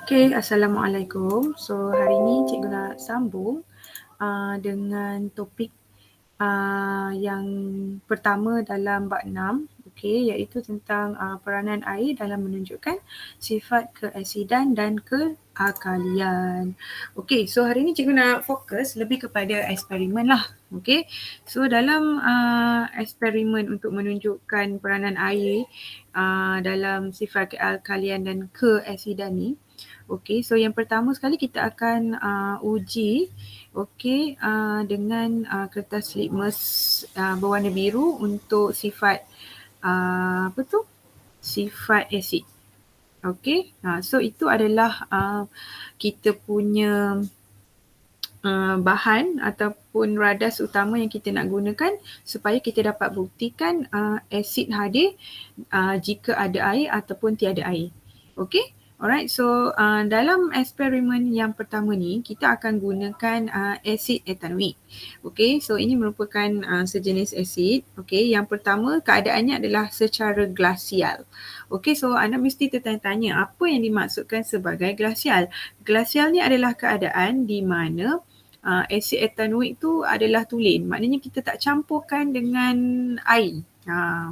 Okay, Assalamualaikum. So hari ni cikgu nak sambung dengan topik yang pertama dalam bab 6, okay, iaitu tentang peranan air dalam menunjukkan sifat keasidan dan kealkalian. Okay, so hari ni cikgu nak fokus lebih kepada eksperimen lah. Okay, so dalam eksperimen untuk menunjukkan peranan air dalam sifat kealkalian dan keasidan ni, okay, so yang pertama sekali kita akan uji dengan kertas litmus berwarna biru untuk sifat sifat asid. Okay, so itu adalah kita punya bahan ataupun radas utama yang kita nak gunakan supaya kita dapat buktikan asid hadir jika ada air ataupun tiada air. Okay, alright, so dalam eksperimen yang pertama ni kita akan gunakan asid etanoik. Okay, so ini merupakan sejenis asid. Okay, yang pertama keadaannya adalah secara glasial. Okay, so anda mesti tertanya-tanya apa yang dimaksudkan sebagai glasial. Glasial ni adalah keadaan di mana asid etanoik tu adalah tulen. Maknanya kita tak campurkan dengan air.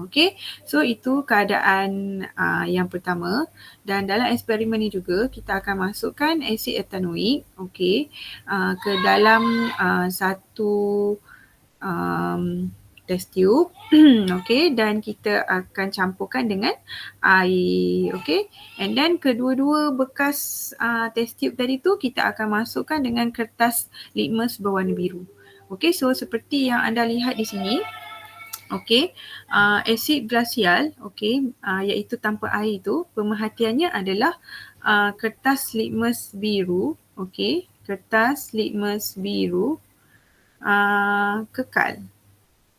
Okay, so itu keadaan yang pertama, dan dalam eksperimen ni juga kita akan masukkan asid etanoik ke dalam satu test tube okay, dan kita akan campurkan dengan air. Okay, and then kedua-dua bekas test tube tadi tu kita akan masukkan dengan kertas litmus berwarna biru. Okay, so seperti yang anda lihat di sini, okay, asid glasial, okay, iaitu tanpa air tu, pemerhatiannya adalah kertas litmus biru, okay, kertas litmus biru kekal.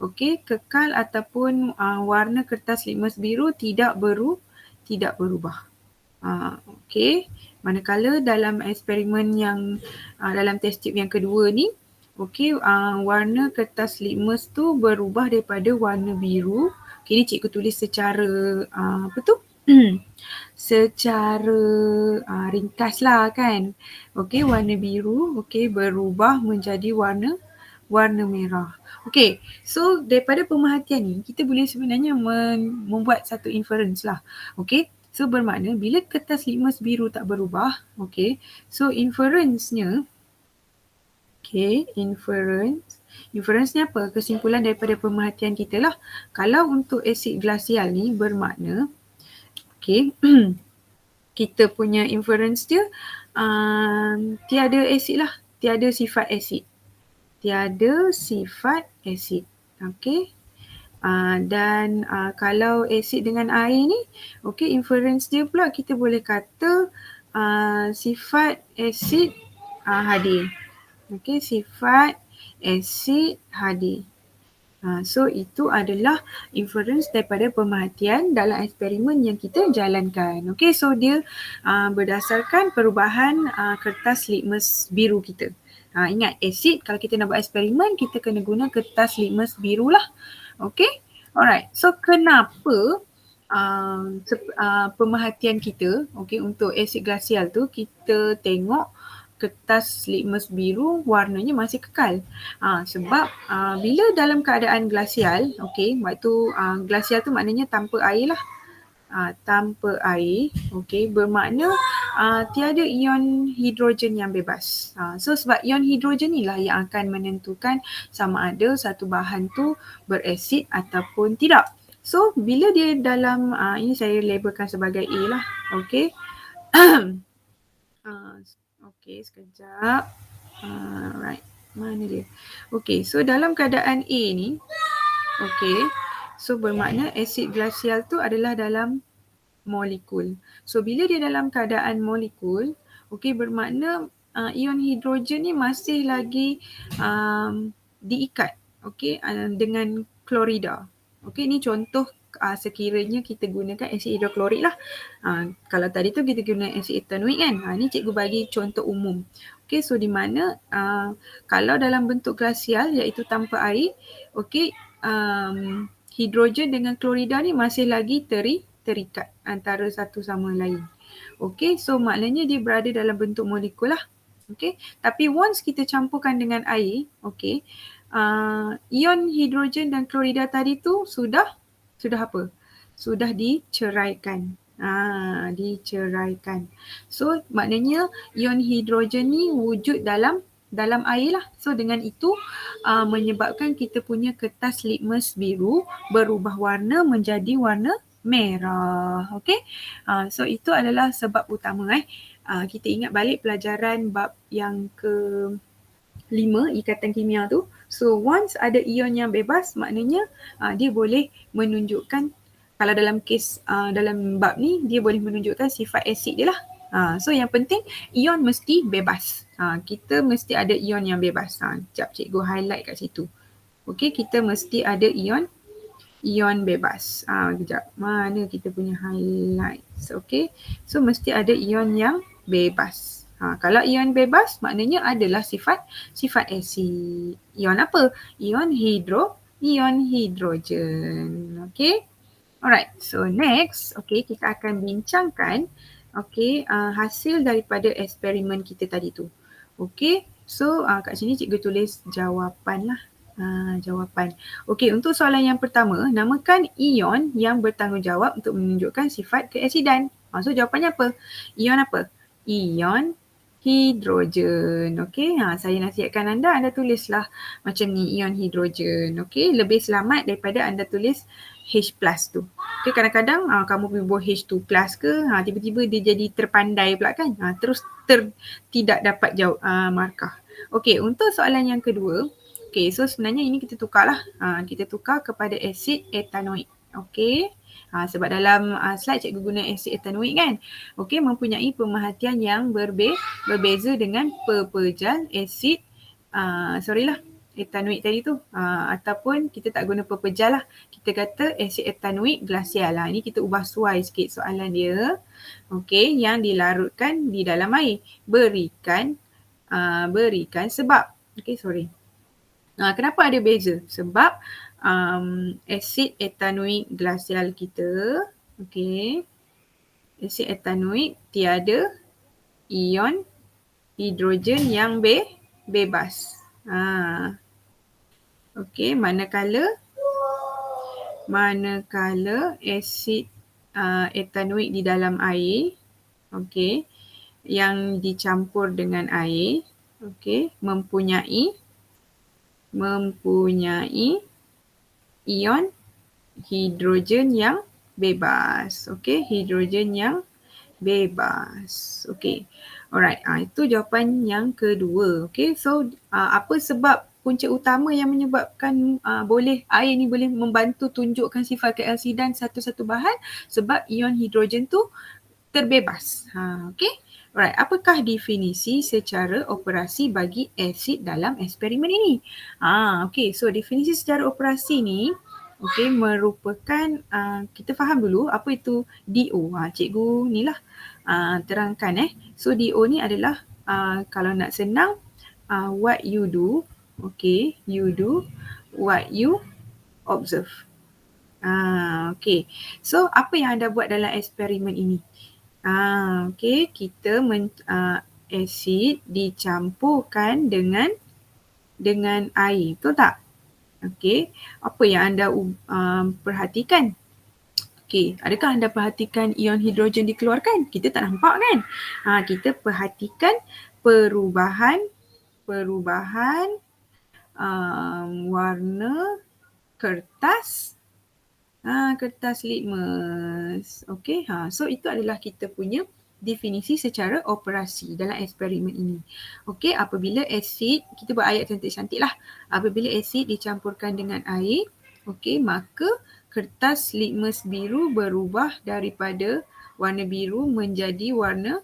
Okay, kekal ataupun warna kertas litmus biru tidak berubah. Okay, manakala dalam eksperimen yang dalam test tube yang kedua ni, okay, warna kertas litmus tu berubah daripada warna biru. Okay, ni cikgu tulis secara secara ringkas lah kan. Okay, warna biru berubah menjadi warna merah. Okay, so daripada pemerhatian ni kita boleh sebenarnya membuat satu inference lah. Okay, so bermakna bila kertas litmus biru tak berubah, okay, so inference-nya, okay, inference-nya apa? Kesimpulan daripada pemerhatian kita lah. Kalau untuk asid glasial ni bermakna, okay, kita punya inference dia tiada asid lah, tiada sifat asid. Okay. Dan kalau asid dengan air ni, okay, inference dia pula kita boleh kata sifat asid hadir. Okay, sifat asid hadir. So itu adalah inference daripada pemerhatian dalam eksperimen yang kita jalankan. Okay, so dia berdasarkan perubahan kertas litmus biru kita. Ingat, asid kalau kita nak buat eksperimen, kita kena guna kertas litmus biru lah. Okay, alright. So kenapa pemerhatian kita, okay, untuk asid glasial tu kita tengok kertas litmus biru warnanya masih kekal. Sebab bila dalam keadaan glasial, okay, waktu glasial tu maknanya tanpa air lah. Tanpa air, okay, bermakna tiada ion hidrogen yang bebas. So sebab ion hidrogen ni lah yang akan menentukan sama ada satu bahan tu berasid ataupun tidak. So bila dia dalam, ini saya labelkan sebagai A lah, okay. Okay, sekejap. Right, mana dia? Okay, so dalam keadaan A ni, okay, so bermakna asid glasial tu adalah dalam molekul. So bila dia dalam keadaan molekul, okay, bermakna ion hidrogen ni masih lagi diikat, okay, dengan klorida. Okay, ni contoh sekiranya kita gunakan asid hidroklorik lah. Kalau tadi tu kita guna asid etanoik kan. Ni cikgu bagi contoh umum. Okay, so di mana kalau dalam bentuk glasial iaitu tanpa air, okay, hidrogen dengan klorida ni masih lagi terikat antara satu sama lain. Okey, so maknanya dia berada dalam bentuk molekul lah. Okey, tapi once kita campurkan dengan air, okey, ion hidrogen dan klorida tadi tu sudah apa? Sudah diceraikan. Diceraikan. So maknanya ion hidrogen ni wujud dalam air lah. So dengan itu menyebabkan kita punya kertas litmus biru berubah warna menjadi warna merah. Okey. So itu adalah sebab utama. Kita ingat balik pelajaran bab yang ke-5 ikatan kimia tu. So once ada ion yang bebas, maknanya dia boleh menunjukkan, kalau dalam kes dalam bab ni, dia boleh menunjukkan sifat asid dia lah. So yang penting ion mesti bebas. Kita mesti ada ion yang bebas. Sekejap cikgu highlight kat situ. Okey, kita mesti ada ion bebas. Kejap, mana kita punya highlights. Okey, so mesti ada ion yang bebas. Kalau ion bebas maknanya adalah sifat asid. Ion apa? Ion hidrogen. Okey. Alright, so next, kita akan bincangkan hasil daripada eksperimen kita tadi tu. Okey, so kat sini cikgu tulis jawapan lah. Jawapan. Okey, untuk soalan yang pertama, namakan ion yang bertanggungjawab untuk menunjukkan sifat keasidan. So jawapannya apa? Ion apa? Ion hidrogen. Okey, saya nasihatkan anda tulislah macam ni, ion hidrogen. Okey, lebih selamat daripada anda tulis H plus tu. Okay, kadang-kadang kamu pergi buat H2 plus ke, tiba-tiba dia jadi terpandai pula kan. Terus tidak dapat jawab markah. Okey, untuk soalan yang kedua, so sebenarnya ini kita tukarlah. Kita tukar kepada asid etanoik. Okey. Sebab dalam slide cikgu guna asid etanoik kan. Okey, mempunyai pemerhatian yang berbeza dengan pepejal asid etanoik tadi tu, ataupun kita tak guna pepejal lah, kita kata asid etanoik glasial lah. Ini kita ubah suai sikit soalan dia. Okey, yang dilarutkan di dalam air. Berikan sebab. Okey, sorry. Kenapa ada beza? Sebab asid etanoik glasial kita, asid etanoik tiada ion hidrogen yang bebas. Okey, manakala asid etanoik di dalam air, yang dicampur dengan air, mempunyai ion hidrogen yang bebas. Hidrogen yang bebas. Alright, itu jawapan yang kedua. So apa sebab punca utama yang menyebabkan air ni boleh membantu tunjukkan sifat keasidan satu-satu bahan? Sebab ion hidrogen tu terbebas. Alright, apakah definisi secara operasi bagi asid dalam eksperimen ini? So definisi secara operasi ni merupakan, kita faham dulu apa itu DO. Cikgu ni lah terangkan. So DO ni adalah kalau nak senang, what you do, you do what you observe. So apa yang anda buat dalam eksperimen ini? Kita asid dicampurkan dengan air, betul tak? Apa yang anda perhatikan? Adakah anda perhatikan ion hidrogen dikeluarkan? Kita tak nampak kan? Kita perhatikan perubahan warna kertas litmus. So itu adalah kita punya definisi secara operasi dalam eksperimen ini. Apabila asid, kita buat ayat cantik-cantik lah. Apabila asid dicampurkan dengan air, maka kertas litmus biru berubah daripada warna biru menjadi warna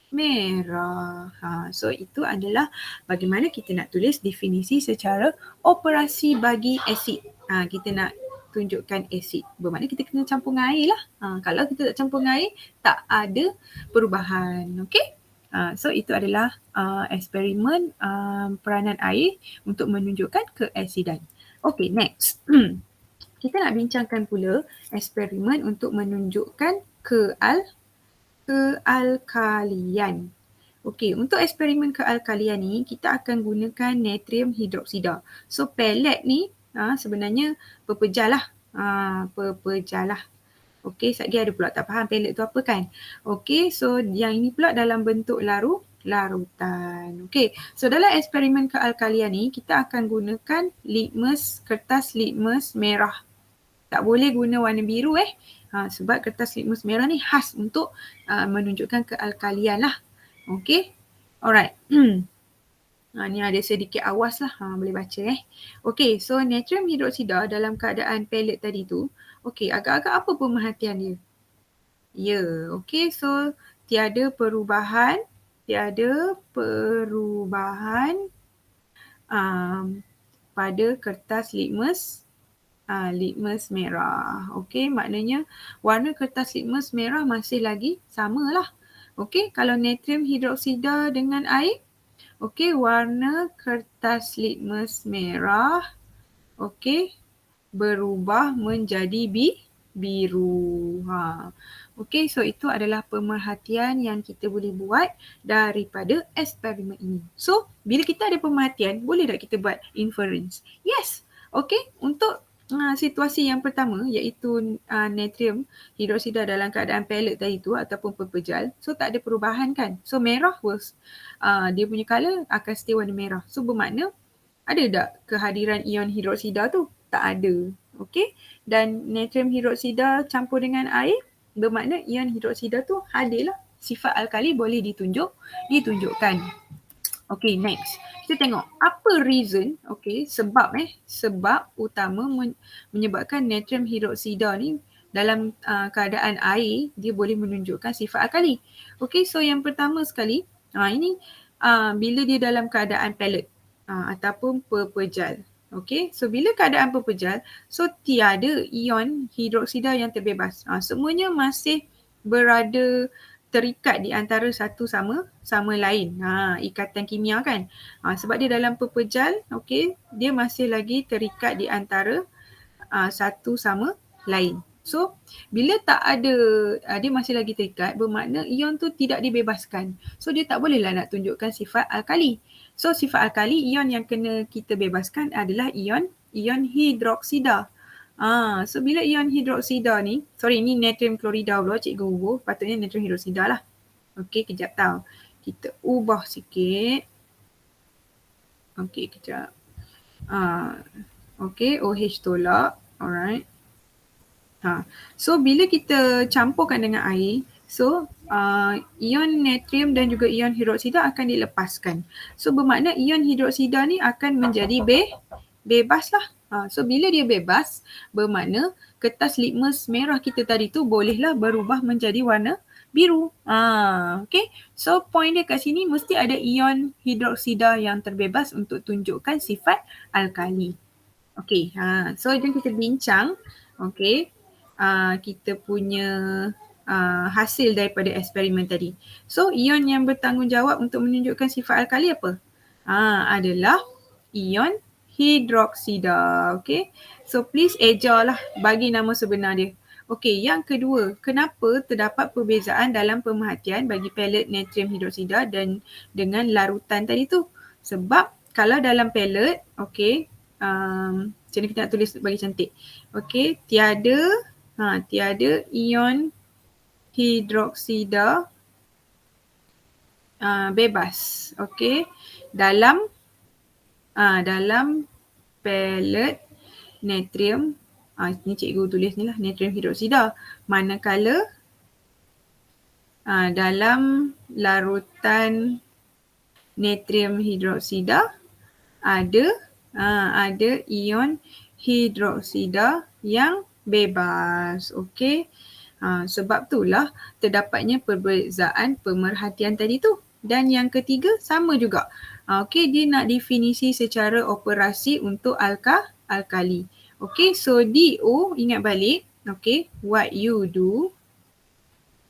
merah. So itu adalah bagaimana kita nak tulis definisi secara operasi bagi asid. Kita nak tunjukkan asid. Bermakna kita kena campur dengan air lah. Kalau kita tak campur dengan air, tak ada perubahan. So itu adalah eksperimen peranan air untuk menunjukkan keasidan. Next. kita nak bincangkan pula eksperimen untuk menunjukkan kealkalian. Okey, untuk eksperimen kealkalian ni kita akan gunakan natrium hidroksida. So pellet ni sebenarnya pepejal lah. Pepejal lah. Okey, sekejap lagi ada pula tak faham pellet tu apa kan. Okey, so yang ini pula dalam bentuk larutan. Okey, so dalam eksperimen kealkalian ni kita akan gunakan kertas litmus merah. Tak boleh guna warna biru sebab kertas litmus merah ni khas untuk menunjukkan kealkalian lah. Okey, alright. Ni ada sedikit awas lah, boleh baca Okey, so natrium hidroksida dalam keadaan pellet tadi tu, okey, agak-agak apa pemerhatian dia? Ya, okey, so tiada perubahan pada kertas litmus merah. Okey, maknanya warna kertas litmus merah masih lagi samalah. Okey, kalau natrium hidroksida dengan air, okey, warna kertas litmus merah okey berubah menjadi biru. Okey, so itu adalah pemerhatian yang kita boleh buat daripada eksperimen ini. So, bila kita ada pemerhatian, boleh tak kita buat inference? Yes. Okey, untuk situasi yang pertama iaitu natrium hidroksida dalam keadaan pellet tadi tu ataupun pepejal, so tak ada perubahan kan. So merah dia punya colour akan stay warna merah. So bermakna ada tak kehadiran ion hidroksida tu? Tak ada. Okey, dan natrium hidroksida campur dengan air bermakna ion hidroksida tu hadirlah. Sifat alkali boleh ditunjukkan. Okay, next. Kita tengok apa reason, sebab utama menyebabkan natrium hidroksida ni dalam keadaan air dia boleh menunjukkan sifat alkali. Okay, so yang pertama sekali, ini bila dia dalam keadaan pellet ataupun pepejal. Okay, so bila keadaan pepejal, so tiada ion hidroksida yang terbebas. Semuanya masih berada terikat di antara satu sama lain. Ikatan kimia kan. Sebab dia dalam pepejal, dia masih lagi terikat di antara satu sama lain. So, bila tak ada, dia masih lagi terikat, bermakna ion tu tidak dibebaskan. So, dia tak bolehlah nak tunjukkan sifat alkali. So, sifat alkali, ion yang kena kita bebaskan adalah ion hidroksida. So bila ion hidroksida ni, ni natrium klorida pula cikgu ubah, patutnya natrium hidroksida lah. Okey, kejap tau. Kita ubah sikit. Okey, kejap. Okey, OH tolak. Alright. So bila kita campurkan dengan air, so ion natrium dan juga ion hidroksida akan dilepaskan. So bermakna ion hidroksida ni akan menjadi bebas lah. So bila dia bebas, bermakna kertas litmus merah kita tadi tu bolehlah berubah menjadi warna biru. Okay. So point dia kat sini mesti ada ion hidroksida yang terbebas untuk tunjukkan sifat alkali. Okay. So jom kita bincang. Okay. Kita punya hasil daripada eksperimen tadi. So ion yang bertanggungjawab untuk menunjukkan sifat alkali apa? Adalah ion hidroksida. Okay. So please ejalah bagi nama sebenar dia. Okay, yang kedua, kenapa terdapat perbezaan dalam pemerhatian bagi pellet natrium hidroksida dan dengan larutan tadi tu? Sebab kalau dalam pellet, macam mana kita nak tulis bagi cantik? Okay, tiada ion hidroksida bebas. Okay, dalam pellet natrium, ni cikgu tulis ni lah, natrium hidroksida. Manakala dalam larutan natrium hidroksida ada ion hidroksida yang bebas. Okey. Sebab itulah terdapatnya perbezaan pemerhatian tadi tu. Dan yang ketiga sama juga. Okey, dia nak definisi secara operasi untuk alkali. Okey, so DO ingat balik. Okey, what you do,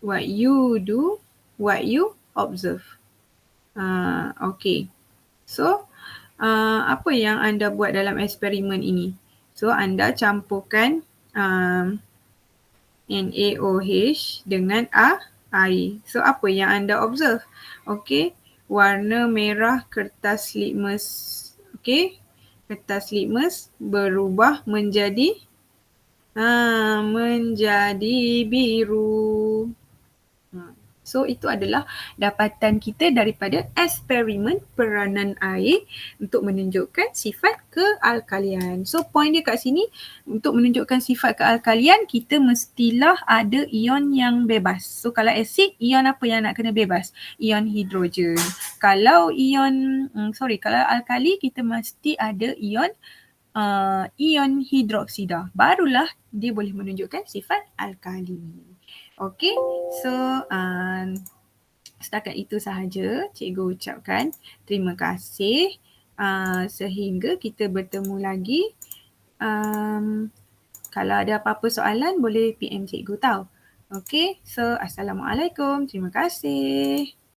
what you observe. Okey. So, apa yang anda buat dalam eksperimen ini? So anda campurkan NaOH dengan air. So apa yang anda observe? Okey, warna merah kertas litmus, okey, kertas litmus berubah menjadi menjadi biru. So itu adalah dapatan kita daripada eksperimen peranan air untuk menunjukkan sifat kealkalian. So point dia kat sini, untuk menunjukkan sifat kealkalian kita mestilah ada ion yang bebas. So kalau asid, ion apa yang nak kena bebas? Ion hidrogen. Kalau kalau alkali kita mesti ada ion ion hidroksida. Barulah dia boleh menunjukkan sifat alkali. Okey, so setakat itu sahaja cikgu ucapkan terima kasih. Sehingga kita bertemu lagi. Kalau ada apa-apa soalan boleh PM cikgu tahu. Okey, so Assalamualaikum. Terima kasih.